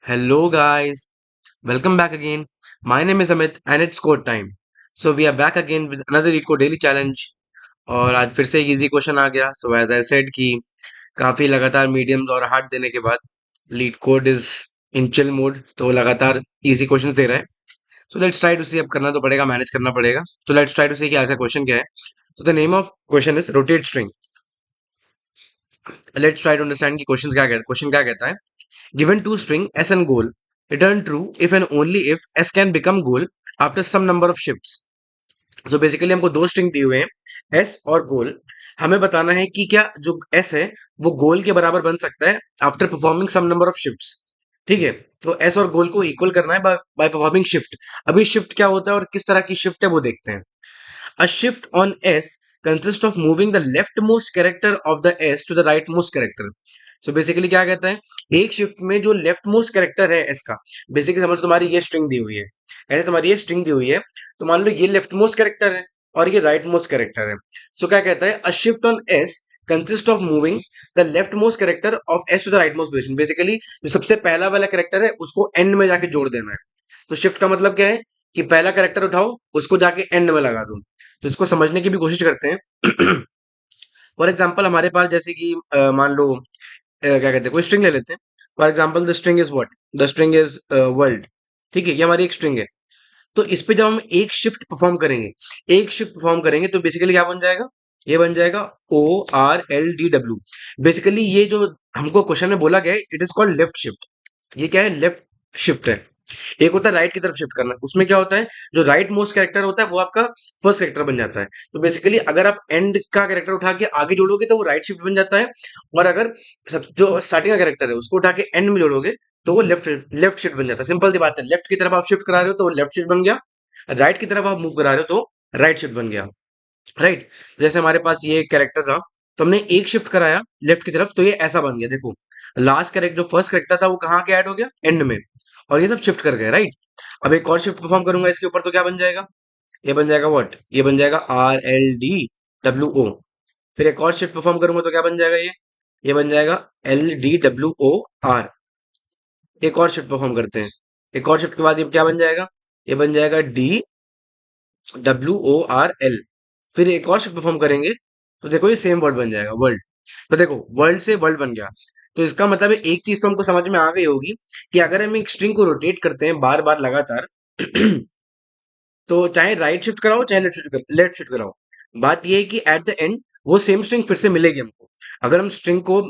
Hello, guys. Welcome back again. My name is Amit and it's code time. So we are back again with another Lead Code Daily Challenge. और आज फिर से एक easy question आ गया. So as I said कि काफी लगातार medium और हार्ड देने के बाद LeetCode is in chill mode, तो लगातार इजी क्वेश्चंस दे रहा है. So let's try to see. अब करना तो पड़ेगा, मैनेज करना पड़ेगा. So let's try to see कि आज का क्वेश्चन क्या है. So the name of question is rotate string. Let's try to understand कि क्वेश्चन क्या कहता है. Given two string s and goal, return true if and only if s can become goal after some number of shifts. So basically हमको दो string दिए हुए हैं s और गोल. हमें बताना है कि क्या जो s है वो गोल के बराबर बन सकता है after performing some number of shifts. ठीक है, तो s और गोल को इक्वल करना है बाय परफॉर्मिंग शिफ्ट. अभी शिफ्ट क्या होता है और किस तरह की शिफ्ट है वो देखते हैं. A shift on S consists of moving the leftmost character of the S to the rightmost character. So basically क्या कहता है, एक शिफ्ट में जो लेफ्ट मोस्ट कैरेक्टर है एस का, बेसिकली समझ तुम्हारी ये स्ट्रिंग दी हुई है, ऐसे तुम्हारी ये स्ट्रिंग दी हुई है, तो मान लो ये लेफ्ट मोस्ट कैरेक्टर है और ये राइट मोस्ट कैरेक्टर है. सो क्या कहता है, a shift on S consist of moving the leftmost character of S to the rightmost position. Basically जो सबसे पहला वाला कैरेक्टर है उसको एंड में जाके जोड़ देना है. तो शिफ्ट का मतलब क्या है कि पहला कैरेक्टर उठाओ, उसको जाके एंड में लगा दो. तो इसको समझने की भी कोशिश करते हैं. फॉर एग्जाम्पल हमारे पास जैसे कि मान लो क्या कहते हैं, कोई स्ट्रिंग ले लेते हैं. For example the string is what, the string is world. ठीक है, ये हमारी एक स्ट्रिंग है. तो इस पे जब हम एक शिफ्ट परफॉर्म करेंगे तो बेसिकली क्या बन जाएगा, ये बन जाएगा ORLDW. बेसिकली ये जो हमको क्वेश्चन में बोला गया है, it is called left shift. ये क्या है, लेफ्ट शिफ्ट है. एक होता है राइट की तरफ शिफ्ट करना, उसमें क्या होता है, जो राइट मोस्ट कैरेक्टर होता है वो आपका फर्स्ट कैरेक्टर बन जाता है. तो बेसिकली अगर आप एंड का कैरेक्टर उठा के आगे जोड़ोगे तो वो राइट शिफ्ट बन जाता है, और अगर जो स्टार्टिंग का कैरेक्टर है उसको उठा के एंड में जोड़ोगे तो वो लेफ्ट शिफ्ट बन जाता है. सिंपल सी बात है, लेफ्ट की तरफ आप शिफ्ट करा रहे हो तो वो लेफ्ट शिफ्ट बन गया, राइट की तरफ आप मूव करा रहे हो तो राइट शिफ्ट बन गया. राइट. जैसे हमारे पास ये कैरेक्टर था, तो हमने एक शिफ्ट कराया लेफ्ट की तरफ तो ये ऐसा बन गया. देखो, लास्ट कैरेक्टर जो फर्स्ट कैरेक्टर था वो कहाँ के ऐड हो गया, एंड में, और ये सब शिफ्ट कर गए. राइट. अब एक और शिफ्ट परफॉर्म करूंगा इसके ऊपर तो क्या बन जाएगा, ये बन जाएगा व्हाट, ये बन जाएगा RLDWO. फिर एक और शिफ्ट परफॉर्म करूंगा तो क्या बन जाएगा, ये बन जाएगा LDWOR. एक और शिफ्ट परफॉर्म करते हैं, एक और शिफ्ट के बाद ये क्या बन जाएगा, ये बन जाएगा DWORL. फिर एक और शिफ्ट परफॉर्म करेंगे तो देखो ये सेम वर्ड बन जाएगा, वर्ल्ड. तो देखो वर्ल्ड से वर्ल्ड बन गया. तो इसका मतलब है एक चीज तो हमको समझ में आ गई होगी कि अगर हम एक स्ट्रिंग को रोटेट करते हैं बार बार लगातार तो चाहे राइट शिफ्ट कराओ चाहे लेफ्ट शिफ्ट कराओ, बात यह है कि एट द एंड वो सेम स्ट्रिंग फिर से मिलेगी हमको. अगर हम स्ट्रिंग को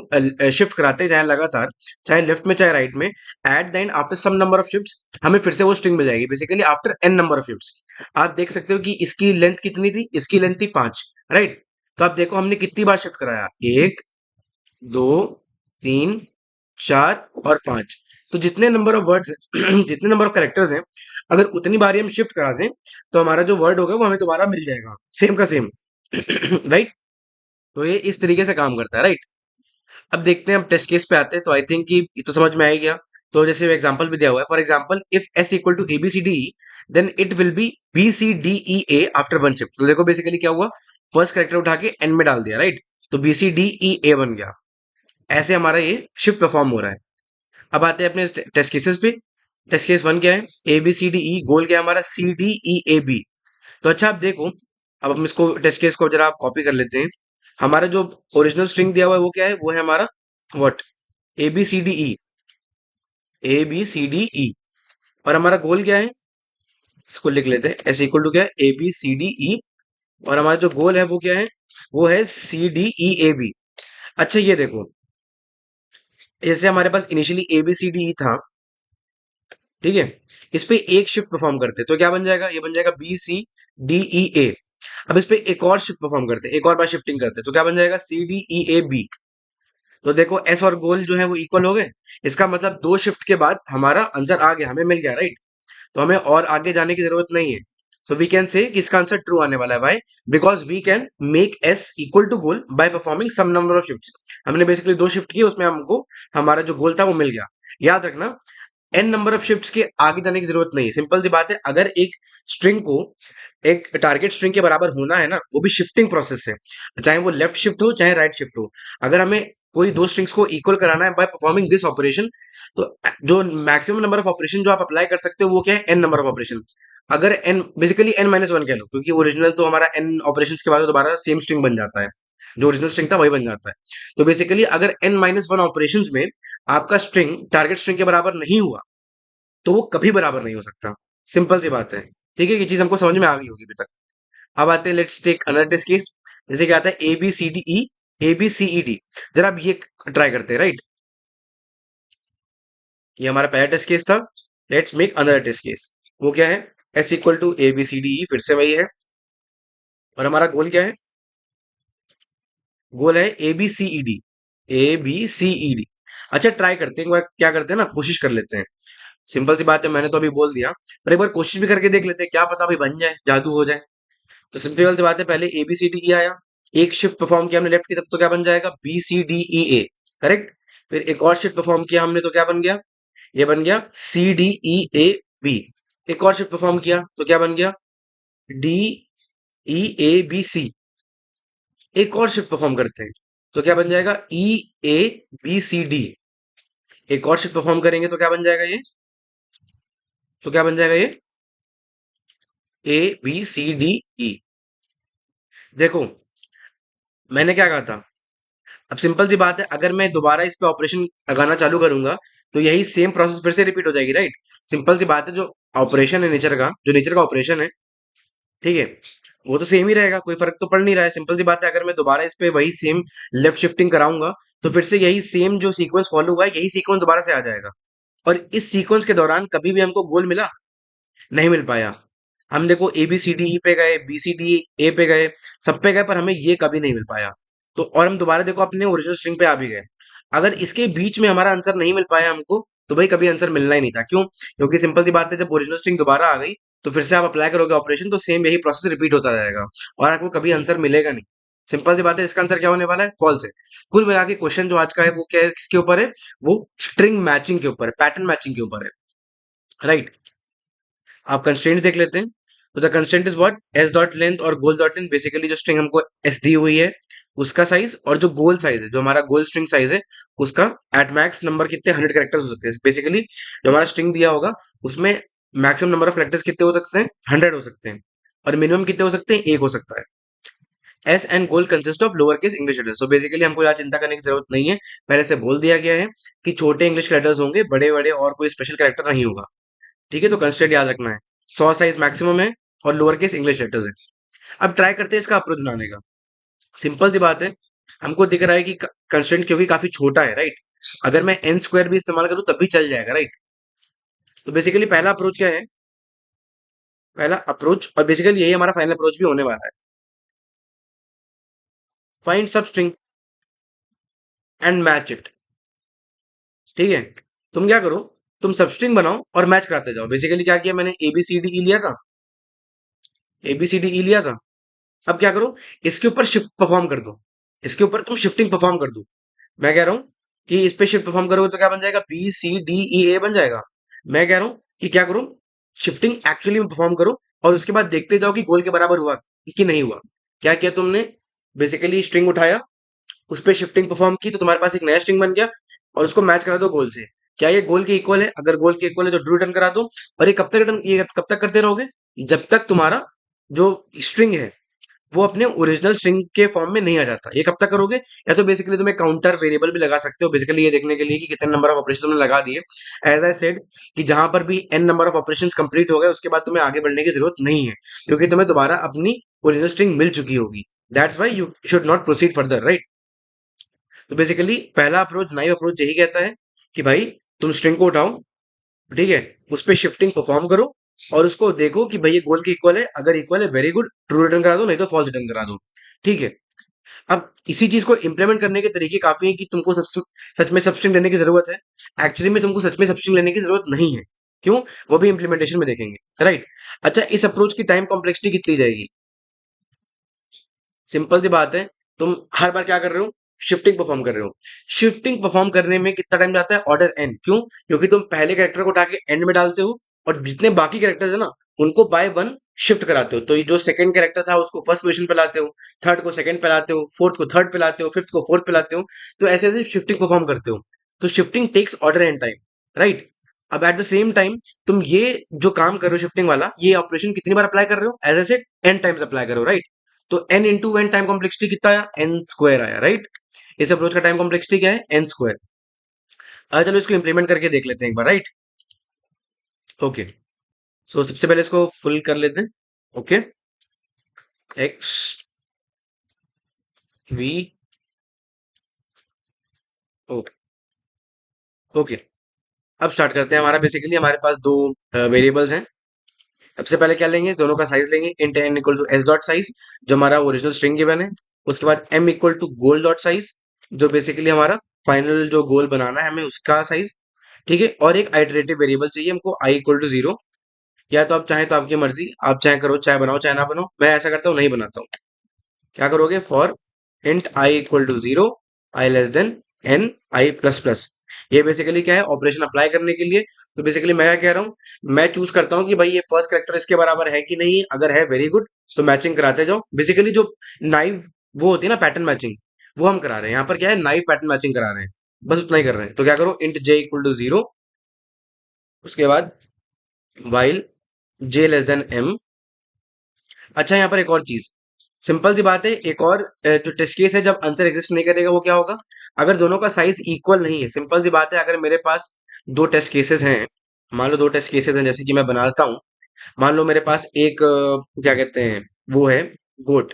शिफ्ट कराते हैं चाहे लगातार, चाहे लेफ्ट में चाहे राइट में, at the end after some number of shifts हमें फिर से वो स्ट्रिंग मिल जाएगी. Basically after n number of shifts. आप देख सकते हो कि इसकी लेंथ कितनी थी, इसकी लेंथ थी 5. राइट. तो आप देखो हमने कितनी बार शिफ्ट कराया, 1 2 3 4 और 5. तो जितने नंबर ऑफ वर्ड्स जितने नंबर ऑफ कैरेक्टर्स हैं, अगर उतनी बार हम शिफ्ट करा दें तो हमारा जो वर्ड होगा वो हमें दोबारा मिल जाएगा, सेम का सेम. राइट. तो ये इस तरीके से काम करता है. राइट. अब देखते हैं, हम टेस्ट केस पे आते हैं. तो आई थिंक कि ये तो समझ में आ ही गया. तो जैसे एग्जांपल भी दिया हुआ है, for example if s equal to ABCDE then it will be BCDEA after one shift. तो देखो बेसिकली क्या हुआ, फर्स्ट कैरेक्टर उठा के एन में डाल दिया. राइट. तो BCDEA बन गया. ऐसे हमारा ये शिफ्ट परफॉर्म हो रहा है. अब आते हैं अपने टेस्ट केसेस पे. टेस्ट केस 1 क्या है, ABCDE, गोल क्या है हमारा CDEAB. तो अच्छा आप देखो, अब हम इसको टेस्ट केस को जरा आप कॉपी कर लेते हैं. हमारा जो ओरिजिनल स्ट्रिंग दिया हुआ है वो क्या है, वो है हमारा व्हाट, ABCDE. ABCDE. और हमारा गोल क्या है, इसको लिख लेते हैं, ऐसे इक्वल टू क्या है, ABCDE. और हमारा जो गोल है वो क्या है, वो है CDEAB. अच्छा ये देखो, जैसे हमारे पास इनिशियली ABCDE था, ठीक है, इस पे एक शिफ्ट परफॉर्म करते तो क्या बन जाएगा, ये बन जाएगा BCDEA. अब इस पे एक और शिफ्ट परफॉर्म करते, एक और बार शिफ्टिंग करते तो क्या बन जाएगा, CDEAB. तो देखो एस और गोल जो है वो इक्वल हो गए. इसका मतलब दो शिफ्ट के बाद हमारा आंसर आ गया, हमें मिल गया. राइट. तो हमें और आगे जाने की जरूरत नहीं है. सो वी कैन से कि इसका आंसर ट्रू आने वाला है. भाई because we can make S equal to goal by performing some number of shifts. हमने बेसिकली दो शिफ्ट किए, उसमें हमको हमारा जो गोल था वो मिल गया. याद रखना, एन नंबर ऑफ शिफ्ट्स के आगे जाने की जरूरत नहीं है। सिंपल सी बात है, अगर एक स्ट्रिंग को एक टारगेट स्ट्रिंग के बराबर होना है ना, वो भी शिफ्टिंग प्रोसेस है, चाहे वो लेफ्ट शिफ्ट हो चाहे राइट शिफ्ट हो। अगर हमें कोई दो स्ट्रिंग्स को इक्वल कराना है बाय परफॉर्मिंग दिस ऑपरेशन, तो जो मैक्सिमम नंबर ऑफ ऑपरेशन जो आप अप्लाई कर सकते हो वो क्या है, एन नंबर ऑफ ऑपरेशन। अगर n basically n minus one कह लो, क्योंकि ओरिजिनल तो हमारा एन ऑपरेशन के बाद दोबारा सेम स्ट्रिंग बन जाता है, जो ओरिजिनल स्ट्रिंग था वही बन जाता है। तो बेसिकली अगर एन माइनस वन ऑपरेशन में आपका स्ट्रिंग टारगेट स्ट्रिंग के बराबर नहीं हुआ, तो वो कभी बराबर नहीं हो सकता। सिंपल सी बात है। ठीक है, ये चीज हमको समझ में आ गई होगी अभी तक। अब आते हैं, let's take another test case. जैसे क्या आता है, A B C D E, A B C E D. जरा अब ये ट्राई करते हैं, राइट। ये हमारा पहला टेस्ट केस था। Let's make another test case. वो क्या है, s equal to A B C D E, फिर से वही है। और हमारा गोल क्या है, गोल है A B C E D, A B C E D. अच्छा ट्राई करते हैं एक बार, क्या करते हैं ना, कोशिश कर लेते हैं। सिंपल सी बात है, मैंने तो अभी बोल दिया, पर एक बार कोशिश भी करके देख लेते हैं, क्या पता भाई बन जाए, जादू हो जाए। तो सिंपल सी बात है, पहले ए बी सी डी ई आया, एक शिफ्ट परफॉर्म किया हमने लेफ्ट की तरफ, तो क्या बन जाएगा, बी सी डी ई ए। करेक्ट। फिर एक और शिफ्ट परफॉर्म किया हमने, तो क्या बन गया, ये बन गया सी डी ई ए बी। एक और शिफ्ट परफॉर्म किया तो क्या बन गया, डी ई ए बी सी। एक और शिफ्ट परफॉर्म करते हैं तो क्या बन जाएगा, ई ए बी सी डी। एक और शिफ्ट परफॉर्म करेंगे तो क्या बन जाएगा ये, तो क्या बन जाएगा ये, ए बी सी डी ई। देखो मैंने क्या कहा था, अब सिंपल सी बात है, अगर मैं दोबारा इस पे ऑपरेशन लगाना चालू करूंगा तो यही सेम प्रोसेस फिर से रिपीट हो जाएगी, राइट। सिंपल सी बात है, जो ऑपरेशन है नेचर का, जो नेचर का ऑपरेशन है, ठीक है, वो तो सेम ही रहेगा, कोई फर्क तो पड़ नहीं रहा है। सिंपल सी बात है, अगर मैं दोबारा इस पे वही सेम लेफ्ट शिफ्टिंग कराऊंगा तो फिर से यही सेम जो सीक्वेंस फॉलो हुआ है, यही सीक्वेंस दोबारा से आ जाएगा। और इस सीक्वेंस के दौरान कभी भी हमको गोल मिला, नहीं मिल पाया। हम देखो ए बी सी डी ई पे गए, बी सी डी ए पे गए, सब पे गए, पर हमें ये कभी नहीं मिल पाया। तो और हम दोबारा देखो अपने ओरिजिनल स्ट्रिंग पे आ भी गए। अगर इसके बीच में हमारा आंसर नहीं मिल पाया हमको, तो भाई कभी आंसर मिलना ही नहीं था। क्यों, क्योंकि सिंपल सी बात है, जब ओरिजिनल स्ट्रिंग दोबारा आ गई तो फिर से आप अप्लाई करोगे ऑपरेशन, तो सेम यही प्रोसेस रिपीट होता रहेगा और आपको कभी आंसर मिलेगा नहीं। सिंपल सी बात है, इसका आंसर क्या होने वाला है, फॉल्स है। कुल मिला के क्वेश्चन जो आज का है वो क्या है, किसके ऊपर है, वो स्ट्रिंग मैचिंग के ऊपर है, पैटर्न मैचिंग के ऊपर है, राइट। आप कंस्ट्रेंट्स देख लेते हैं। तो the constraint is what, S dot length और गोल डॉट लेंथ। बेसिकली जो स्ट्रिंग हमको एस दी हुई है उसका साइज, और जो गोल साइज है, जो हमारा गोल स्ट्रिंग साइज है, उसका एट मैक्स नंबर कितने 100 कैरेक्टर्स हो सकते हैं। बेसिकली जो हमारा स्ट्रिंग दिया होगा उसमें मैक्सिमम नंबर ऑफ कैरेक्टर्स कितने हो सकते हैं, 100 हो सकते हैं। और मिनिमम कितने हो सकते हैं, एक हो सकता है। S and goal consist of lower case English letters. So basically हमको यहाँ चिंता करने की जरूरत नहीं है, पहले से बोल दिया गया है कि छोटे इंग्लिश लेटर्स होंगे, बड़े बड़े और कोई स्पेशल कैरेक्टर नहीं होगा। ठीक है, तो कंस्ट्रेंट याद रखना है, 100 साइज मैक्सिमम है और लोअर केस इंग्लिश लेटर्स है। अब ट्राई करते हैं इसका अप्रोच बनाने का। सिंपल सी बात है, हमको दिख रहा है कि कंस्ट्रेंट क्योंकि काफी छोटा है, राइट। अगर मैं एन स्क्वायर भी इस्तेमाल करूं तब भी चल जाएगा, राइट। तो बेसिकली पहला अप्रोच क्या है, पहला अप्रोच, और बेसिकली यही हमारा फाइनल अप्रोच भी होने वाला है, फाइंड सब स्ट्रिंग एंड मैच इट। ठीक है, तुम क्या करो, तुम सब स्ट्रिंग बनाओ और मैच कराते जाओ। बेसिकली क्या किया मैंने, ए बी सी डी ई लिया था, ए बी सी डी ई लिया था। अब क्या करो, इसके ऊपर शिफ्ट परफॉर्म कर दो, इसके ऊपर तुम शिफ्टिंग परफॉर्म कर दो। मैं कह रहा हूं कि इस पे शिफ्ट परफॉर्म करोगे तो क्या बन जाएगा, बी सी डी ई ए बन जाएगा। मैं कह रहा हूं कि क्या करो, शिफ्टिंग एक्चुअली में परफॉर्म करो और उसके बाद देखते जाओ कि गोल के बराबर हुआ कि नहीं हुआ। क्या किया तुमने, बेसिकली स्ट्रिंग उठाया, उस पर शिफ्टिंग परफॉर्म की, तो तुम्हारे पास एक नया स्ट्रिंग बन गया, और उसको मैच करा दो गोल से। क्या ये गोल के इक्वल है, अगर गोल के इक्वल है तो ट्रू रिटर्न करा दो। और ये कब तक रिटर्न, ये कब तक करते रहोगे, जब तक तुम्हारा जो स्ट्रिंग है वो अपने ओरिजिनल स्ट्रिंग के फॉर्म में नहीं आ जाता। ये कब तक करोगे, या तो बेसिकली तुम एक काउंटर वेरिएबल भी लगा सकते हो, बेसिकली ये देखने के लिए कि कितने नंबर ऑफ ऑपरेशन तुमने लगा दिए। एज आई सेड कि जहां पर भी n number of operations complete हो गए उसके बाद तुम्हें आगे बढ़ने की जरूरत नहीं है, क्योंकि तुम्हें दोबारा अपनी ओरिजिनल स्ट्रिंग मिल चुकी होगी। That's why you should not proceed further, right. तो बेसिकली पहला अप्रोच, नाइव अप्रोच यही कहता है कि भाई तुम स्ट्रिंग को उठाओ, ठीक है, उस पर शिफ्टिंग परफॉर्म करो और उसको देखो कि भाई ये गोल के इक्वल है, अगर इक्वल है वेरी गुड, ट्रू रिटर्न करा दो, नहीं तो फॉल्स रिटर्न करा दो। ठीक है, अब इसी चीज को इंप्लीमेंट करने के तरीके काफी है कि तुमको सच में सबस्ट्रिंग लेने की जरूरत है। एक्चुअली में तुमको सच में सबस्ट्रिंग लेने की जरूरत नहीं है। क्यों, वो भी इंप्लीमेंटेशन में देखेंगे, राइट। अच्छा, इस अप्रोच की टाइम कॉम्प्लेक्सिटी कितनी जाएगी, सिंपल सी बात है, तुम हर बार क्या कर रहे हो, शिफ्टिंग परफॉर्म कर रहे हो। शिफ्टिंग परफॉर्म करने में कितना टाइम जाता है? Order n. क्यों? क्योंकि तुम पहले कैरेक्टर को उठा के एंड में डालते हो और जितने बाकी कैरेक्टर्स है ना उनको बाय वन शिफ्ट कराते हो। तो ये जो सेकंड कैरेक्टर था उसको फर्स्ट पोजीशन पे लाते हो, थर्ड को सेकंड पे लाते हो, फोर्थ को थर्ड पे लाते हो, फिफ्थ को फोर्थ पे लाते हो। तो ऐसे ऐसे शिफ्टिंग परफॉर्म करते हो। तो shifting takes order and time, right. अब एट द सेम टाइम तुम ये जो काम कर रहे हो शिफ्टिंग वाला, ये ऑपरेशन कितनी बार अप्लाई कर रहे हो? As a n times apply करो, राइट। तो n into n time complexity कितना आया? एन स्क्वायर आया, राइट। इस अप्रोच का टाइम कॉम्प्लेक्सिटी क्या है? N square. चलो इसको इंप्लीमेंट करके देख लेते हैं एक बार, राइट। ओके, सो सबसे पहले इसको फुल कर लेते हैं। Okay, X V okay. Okay, अब स्टार्ट करते हैं। हमारा बेसिकली हमारे पास दो वेरिएबल्स हैं। सबसे पहले क्या लेंगे? दोनों का साइज लेंगे। Int n equal to s dot size जो हमारा ओरिजिनल स्ट्रिंग गिवन है। उसके बाद m equal to goal dot size जो बेसिकली हमारा फाइनल जो गोल बनाना है हमें उसका साइज। ठीक है, और एक आइटरेटिव वेरिएबल चाहिए हमको आई इक्वल टू 0। या तो आप चाहें तो आपकी मर्जी, आप चाहे करो, चाहे बनाओ चाहे ना बनाओ। मैं ऐसा करता हूँ, नहीं बनाता हूँ। क्या करोगे? For int i equal to 0, i less than n i plus plus. ये बेसिकली क्या है? ऑपरेशन अप्लाई करने के लिए। तो बेसिकली मैं क्या कह रहा हूँ, मैं चूज करता हूँ कि भाई ये फर्स्ट करेक्टर इसके बराबर है कि नहीं। अगर है, वेरी गुड, तो मैचिंग कराते जाओ। बेसिकली जो नाइव वो होती है ना, पैटर्न मैचिंग, वो हम करा रहे हैं। यहाँ पर क्या है? नाइव पैटर्न मैचिंग करा रहे हैं, बस उतना ही कर रहे हैं। तो क्या करो? इंट जे इक्वल टू 0, उसके बाद while j less than M. अच्छा, यहाँ पर एक और चीज, सिंपल सी बात है। एक और जो टेस्ट केस है जब आंसर एग्जिस्ट नहीं करेगा वो क्या होगा? अगर दोनों का साइज इक्वल नहीं है। सिंपल सी बात है, अगर मेरे पास दो टेस्ट केसेस हैं, मान लो दो टेस्ट केसेस हैं, जैसे कि मैं बनाता हूँ। मान लो मेरे पास एक क्या कहते हैं, वो है गोट,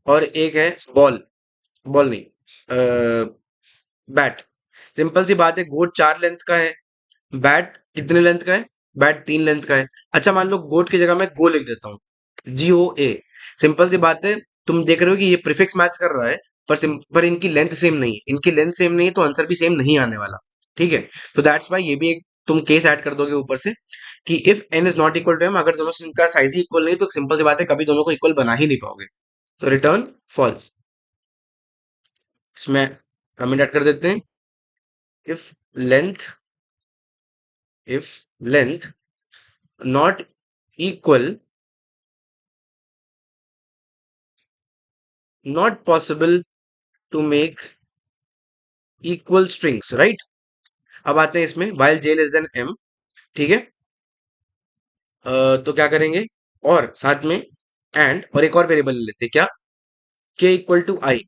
और एक है बॉल। बॉल नहीं, बैट। सिंपल सी बात है, गोट 4 लेंथ का है, बैट कितने लेंथ का है? बैट 3 लेंथ का है। अच्छा, मान लो गोट की जगह मैं गो लिख देता हूँ, GOA। सिंपल सी बात है, तुम देख रहे हो कि ये प्रीफिक्स मैच कर रहा है, पर इनकी लेंथ सेम नहीं है। इनकी लेंथ सेम नहीं है तो आंसर भी सेम नहीं आने वाला। ठीक है, तो दैट्स वाई ये भी एक तुम केस ऐड कर दोगे ऊपर से कि if n is not equal to m, अगर दोनों से इनका साइज ही इक्वल नहीं तो सिंपल सी बात है कभी दोनों को इक्वल बना ही नहीं पाओगे। तो रिटर्न फॉल्स। इसमें कमेंट ऐड कर देते हैं। If length if length not equal, not possible to make equal strings, right. अब आते हैं इसमें while j less than m. ठीक है, तो क्या करेंगे? और साथ में एंड और एक और वेरिएबल ले लेते हैं, क्या? के इक्वल टू आई।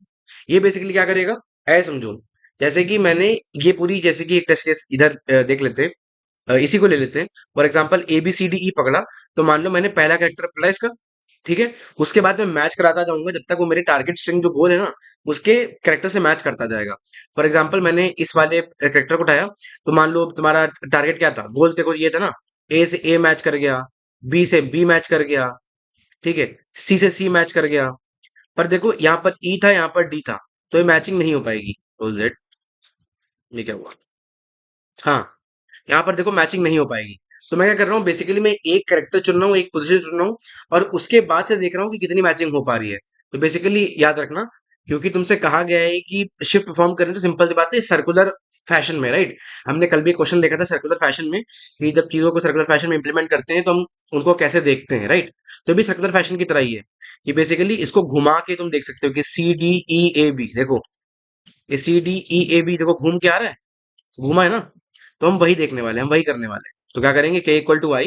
ये बेसिकली क्या करेगा? ऐ समझो, जैसे कि मैंने ये पूरी, जैसे कि एक टेस्ट केस इधर देख लेते हैं। इसी को ले लेते हैं। फॉर एग्जाम्पल ABCDE पकड़ा, तो मान लो मैंने पहला कैरेक्टर पकड़ा इसका। ठीक है, उसके बाद मैं मैच कराता जाऊंगा जब तक वो मेरे टारगेट स्ट्रिंग जो गोल है ना उसके कैरेक्टर से मैच करता जाएगा। फॉर एग्जाम्पल मैंने इस वाले कैरेक्टर को उठाया, तो मान लो तुम्हारा टारगेट क्या था? गोल देखो ये था ना, ए से ए मैच कर गया, बी से बी मैच कर गया, ठीक है, सी से सी मैच कर गया। पर देखो यहाँ पर ई था, यहाँ पर डी था, तो ये मैचिंग नहीं हो पाएगी। जेड, ये क्या हुआ? हाँ, यहाँ पर देखो मैचिंग नहीं हो पाएगी। तो मैं क्या कर रहा हूँ? बेसिकली मैं एक कैरेक्टर चुन रहा हूँ, एक पोजीशन चुन रहा हूँ, और उसके बाद से देख रहा हूँ कि कितनी मैचिंग हो पा रही है। तो बेसिकली याद रखना, क्योंकि तुमसे कहा गया है कि शिफ्ट परफॉर्म करें, तो सिंपल सी बात है सर्कुलर फैशन में, राइट। हमने कल भी क्वेश्चन देखा था सर्कुलर फैशन में, कि जब चीजों को सर्कुलर फैशन में इंप्लीमेंट करते हैं तो हम उनको कैसे देखते हैं, राइट। तो भी सर्कुलर फैशन की तरह ही है कि बेसिकली इसको घुमा के तुम देख सकते हो कि CDEAB देखो, ये CDEAB देखो घूम के आ रहा है, घूमा है ना। तो हम वही देखने वाले हैं, हम वही करने वाले हैं। तो क्या करेंगे? K equal to I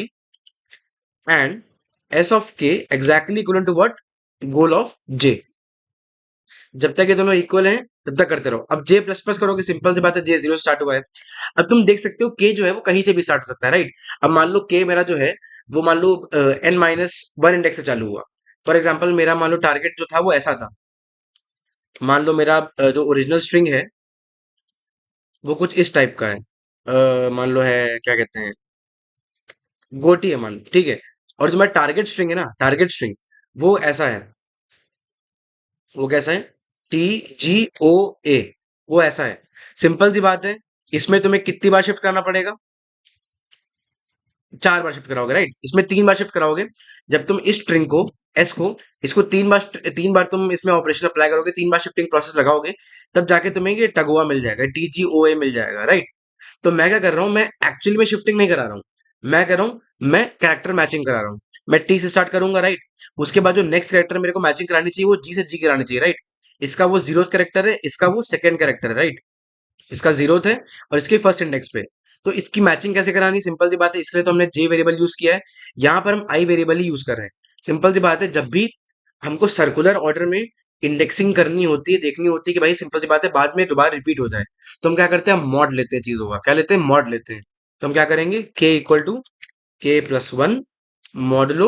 and S of K exactly equal to what? Goal of J. जब तक ये दोनों इक्वल हैं तब तक करते रहो। अब जे प्लस प्लस करोगे, सिंपल सी बात है, जे 0 स्टार्ट हुआ है। अब तुम देख सकते हो के जो है वो कहीं से भी स्टार्ट हो सकता है, राइट। अब मान लो के मेरा जो है वो मान लो N-1 इंडेक्स से चालू हुआ। फॉर एग्जाम्पल मेरा मान लो टारगेट जो था वो ऐसा था। मान लो मेरा जो ओरिजिनल स्ट्रिंग है वो कुछ इस टाइप का है। मान लो है, क्या कहते हैं, गोटी है मान लो, ठीक है। और जो मेरा टारगेट स्ट्रिंग है ना, टारगेट स्ट्रिंग वो ऐसा है। वो कैसा है? TGOA, वो ऐसा है। सिंपल सी बात है, इसमें तुम्हें कितनी बार शिफ्ट करना पड़ेगा? 4 बार शिफ्ट कराओगे, राइट। इसमें 3 बार शिफ्ट कराओगे। जब तुम इस स्ट्रिंग को एस को, इसको 3 बार तुम इसमें ऑपरेशन अप्लाई करोगे, 3 बार शिफ्टिंग प्रोसेस लगाओगे, तब जाके तुम्हें ये टगोआ मिल जाएगा, TGOA मिल जाएगा, राइट। तो मैं क्या कर रहा हूँ, मैं एक्चुअली में शिफ्टिंग नहीं करा रहा हूँ, मैं कह रहा हूँ मैं कैरेक्टर मैचिंग करा रहा हूँ। मैं टी से स्टार्ट करूंगा, राइट। उसके बाद जो नेक्स्ट कैरेक्टर मेरे को मैचिंग करानी चाहिए वो जी से जी करानी चाहिए, राइट। इसका वो जीरो कैरेक्टर है, इसका वो सेकंड कैरेक्टर है, राइट। इसका जीरो है और इसके फर्स्ट इंडेक्स पे। तो इसकी मैचिंग कैसे करानी, सिंपल सी बात है, इसके लिए तो हमने जे वेरिएबल यूज किया है। यहाँ पर हम आई वेरिएबल ही यूज कर रहे हैं। सिंपल सी बात है, जब भी हमको सर्कुलर ऑर्डर में इंडेक्सिंग करनी होती है, देखनी होती है कि भाई सिंपल सी बात है बाद में दोबारा रिपीट हो जाए, तो हम क्या करते हैं, हम मॉड लेते हैं चीजों का। क्या लेते हैं, मॉड लेते हैं। तो हम क्या करेंगे, K equal to K+1 modulo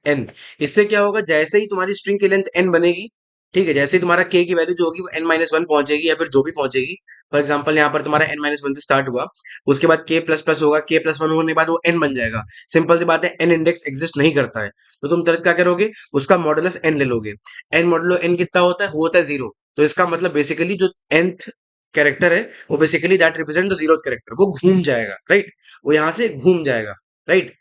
N. इससे क्या होगा, जैसे ही तुम्हारी स्ट्रिंग की लेंथ एन बनेगी, ठीक है, जैसे ही तुम्हारा के की वैल्यू जो होगी वो n-1 पहुंचेगी या फिर जो भी पहुंचेगी। फॉर एग्जाम्पल यहाँ पर तुम्हारा n-1 से स्टार्ट हुआ, उसके बाद के प्लस प्लस होगा, K+1 होने के बाद वो n बन जाएगा। सिंपल सी बात है, n इंडेक्स एग्जिस्ट नहीं करता है, तो तुम तब क्या करोगे, उसका मॉडुलस n ले लोगे। n मॉडुलो n कितना होता है, वो होता है 0। तो इसका मतलब बेसिकली जो nth कैरेक्टर है वो basically that represent the zero character, वो घूम जाएगा, राइट। वो यहाँ से घूम जाएगा, राइट।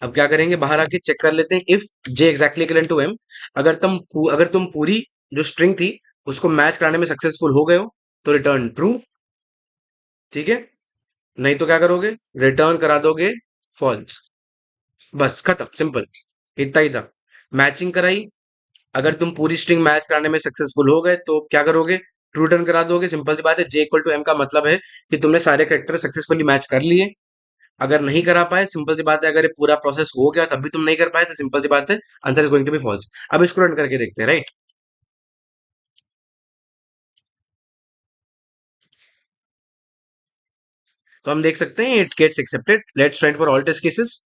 अब क्या करेंगे, बाहर आके चेक कर लेते हैं, if j exactly equal to m. अगर तुम पूरी जो स्ट्रिंग थी उसको मैच कराने में सक्सेसफुल हो गए हो तो रिटर्न ट्रू, ठीक है। नहीं तो क्या करोगे, रिटर्न करा दोगे फॉल्स। बस खत्म, सिंपल, इतना ही था। मैचिंग कराई, अगर तुम पूरी स्ट्रिंग मैच कराने में सक्सेसफुल हो गए तो क्या करोगे, ट्रू रिटर्न करा दोगे। सिंपल सी बात है, जे इक्वल टू एम का मतलब है कि तुमने सारे करेक्टर सक्सेसफुली मैच कर लिए। अगर नहीं करा पाए, सिंपल सी बात है, अगर ये पूरा प्रोसेस हो गया तब भी तुम नहीं कर पाए, तो सिंपल सी बात है, answer is going to be false. अब इसको रन करके देखते हैं, राइट। तो हम देख सकते हैं it gets accepted, let's try for all test cases.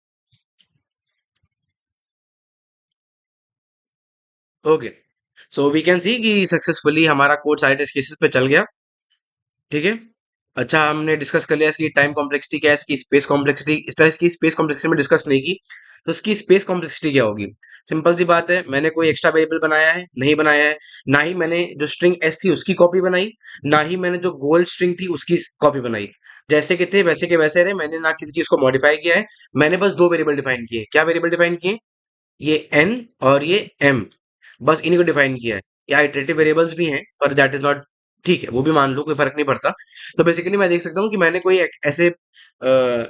Okay, so we can see कि सक्सेसफुली हमारा कोड सारे टेस्ट केसेस पे चल गया, ठीक है। अच्छा, हमने डिस्कस कर लिया इसकी टाइम कॉम्प्लेक्सिटी क्या है, इसकी स्पेस कॉम्प्लेक्सिटी। इस तरह इसकी स्पेस कॉम्प्लेक्सिटी में डिस्कस नहीं की, तो इसकी स्पेस कॉम्प्लेक्सिटी क्या होगी। सिंपल सी बात है, मैंने कोई एक्स्ट्रा वेरिएबल बनाया है, नहीं बनाया है। ना ही मैंने जो स्ट्रिंग एस थी उसकी कॉपी बनाई, ना ही मैंने जो गोल्ड स्ट्रिंग थी उसकी कॉपी बनाई। जैसे कि थे वैसे के वैसे रहे, मैंने ना किसी चीज को मॉडिफाई किया है। मैंने बस दो वेरिएबल डिफाइन किए। क्या वेरिएबल डिफाइन किए, ये एन और ये एम, बस इन्हीं को डिफाइन किया है। ये आइटरेटिव वेरिएबल्स भी हैं पर दैट इज नॉट, ठीक है, वो भी मान लो, कोई फर्क नहीं पड़ता। तो बेसिकली मैं देख सकता हूँ कि मैंने कोई ऐसे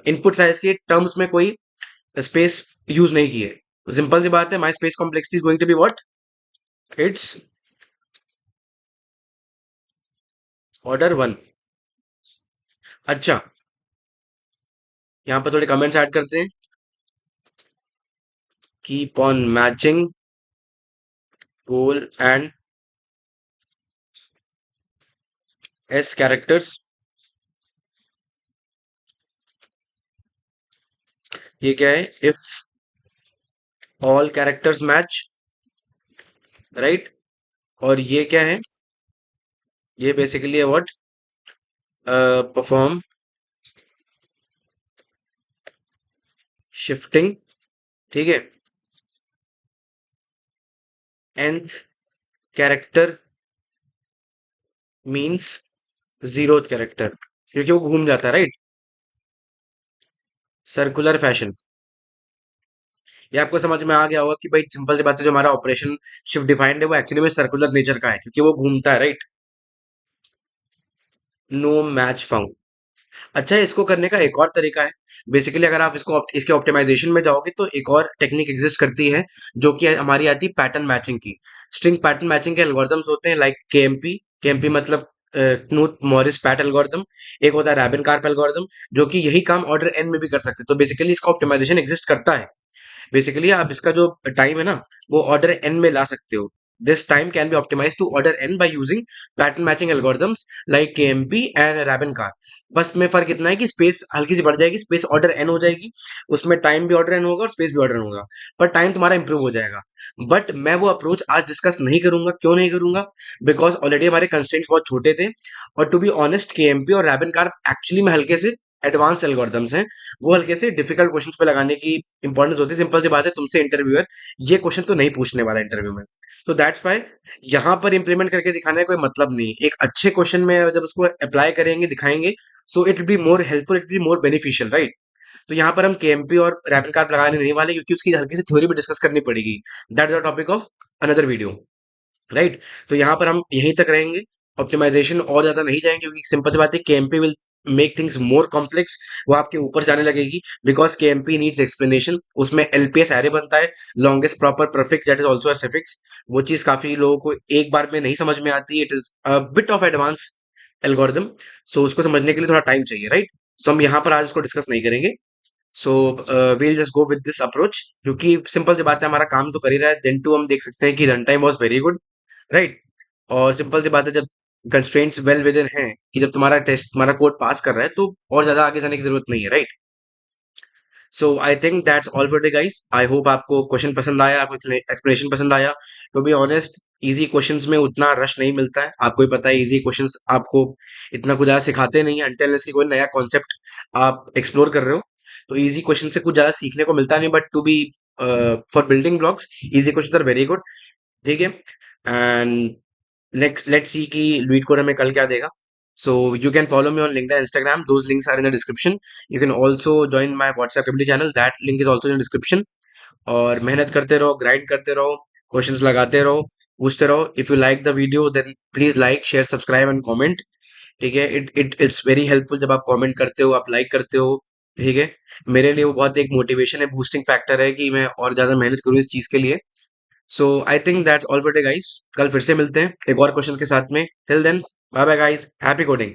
इनपुट साइज के टर्म्स में कोई स्पेस यूज नहीं की है। तो सिंपल सी बात है, my space complexity is going to be what, it's order 1। अच्छा, यहाँ पर थोड़े कमेंट्स ऐड करते हैं, keep on matching goal and s characters. ये क्या है, if all characters match, right. और ये क्या है, ये बेसिकली है व्हाट, परफॉर्म शिफ्टिंग, ठीक है। nth character means zero character, क्योंकि वो घूम जाता है, राइट, सर्कुलर फैशन। ये आपको समझ में आ गया होगा कि भाई सिंपल सी बात है, जो हमारा ऑपरेशन शिफ्ट डिफाइंड है वो एक्चुअली में सर्कुलर नेचर का है, क्योंकि वो घूमता है, राइट। No match found. अच्छा, इसको करने का एक और तरीका है। बेसिकली अगर आप इसके ऑप्टिमाइजेशन में जाओगे तो एक और टेक्निक एग्जिस्ट करती है, जो कि हमारी आती है पैटर्न मैचिंग की। स्ट्रिंग पैटर्न मैचिंग के एल्गोरिदम्स होते हैं लाइक केएमपी। केएमपी मतलब क्नूथ मॉरिस पैट एल्गोरिदम। एक होता है रैबिन कार्प एल्गोरिदम, जो कि यही काम ऑर्डर एन में भी कर सकते हैं। तो बेसिकली इसका ऑप्टिमाइजेशन एग्जिस्ट करता है। बेसिकली आप इसका जो टाइम है ना, वो ऑर्डर एन में ला सकते हो। This time can be optimize to order N by using pattern matching algorithms like KMP and Rabin Karp. बस में फर्क इतना है कि स्पेस हल्की सी बढ़ जाएगी, स्पेस ऑर्डर एन हो जाएगी, उसमें टाइम भी ऑर्डर एन होगा और स्पेस भी ऑर्डर एन होगा, पर टाइम तुम्हारा इंप्रूव हो जाएगा। बट मैं वो अप्रोच आज डिस्कस नहीं करूंगा। क्यों नहीं करूंगा, बिकॉज ऑलरेडी हमारे कंस्ट्रेंट्स बहुत छोटे थे, और टू बी ऑनेस्ट केएमपी और रैबिन कार एक्चुअली में हल्के से एडवांस एल्गोरिदम्स हैं। वो हल्के से डिफिकल्ट क्वेश्चंस पे लगाने की इंपॉर्टेंस होती है। सिंपल सी बात है, तुमसे इंटरव्यूअर ये क्वेश्चन तो नहीं पूछने वाला इंटरव्यू में। तो दैट्स वाई यहाँ पर इंप्लीमेंट करके दिखाने का कोई मतलब नहीं। एक अच्छे क्वेश्चन में जब उसको अप्लाई करेंगे, दिखाएंगे, so it will be more helpful, it will be more beneficial, right. तो यहाँ पर हम केएमपी और रैपिड कार्ड लगाने नहीं वाले, क्योंकि उसकी हल्की सी थ्योरी भी डिस्कस करनी पड़ेगी। That is the topic of another video, right. तो यहाँ पर हम यहीं तक रहेंगे, ऑप्टिमाइजेशन और ज्यादा नहीं जाएंगे, क्योंकि सिंपल सी बात है, KMP will make things more complex, वो आपके ऊपर जाने लगेगी, बिकॉज केएमपी नीड्स एक्सप्लेनेशन। उसमें एलपीएस एरे बनता है, longest proper prefix that is also a suffix. वो चीज काफी लोगों को एक बार में नहीं समझ में आती, it is a bit of advance algorithm. So उसको समझने के लिए थोड़ा टाइम चाहिए, राइट। सो हम यहाँ पर आज उसको डिस्कस नहीं करेंगे। So we'll just go with this approach, क्योंकि सिंपल सी बात है, हमारा काम तो कर ही रहा है। देन टू हम देख सकते हैं कि run time was very good, right. और सिंपल सी बात है, जब कंस्ट्रेंट्स वेल विद इन है, कि जब तुम्हारा कोड पास कर रहा है, तो और ज्यादा आगे जाने की जरूरत नहीं है, right. So I think that's all for day guys. I hope आपको क्वेश्चन पसंद आया, आपको एक्सप्लेनेशन पसंद आया। To be honest, easy questions में उतना रश नहीं मिलता है, आपको ही पता है, इजी क्वेश्चंस आपको इतना कुछ ज्यादा सिखाते नहीं है, अनटिल की कोई नया कॉन्सेप्ट आप एक्सप्लोर कर रहे हो। तो इजी क्वेश्चन से कुछ ज्यादा सीखने को मिलता नहीं, but to be for building blocks, easy question are very good, ठीक है। एंड लेट्स सी कि लीड कोड हमें कल क्या देगा। So you can follow me on LinkedIn, Instagram, those links are in the description. You can also join my WhatsApp community channel, that link is also in description. और मेहनत करते रहो, grind करते रहो, क्वेश्चंस लगाते रहो, पूछते रहो। If you like the video then please like, share, subscribe and comment, ठीक है। इट्स वेरी हेल्पफुल जब आप कमेंट करते हो, आप लाइक करते हो, ठीक है। मेरे लिए वो बहुत एक मोटिवेशन है, बूस्टिंग फैक्टर है, कि मैं और ज्यादा मेहनत करूँ इस चीज के लिए। So I think that's all for day guys. कल फिर से मिलते हैं एक और क्वेश्चन के साथ में। Till then, bye bye guys, happy coding.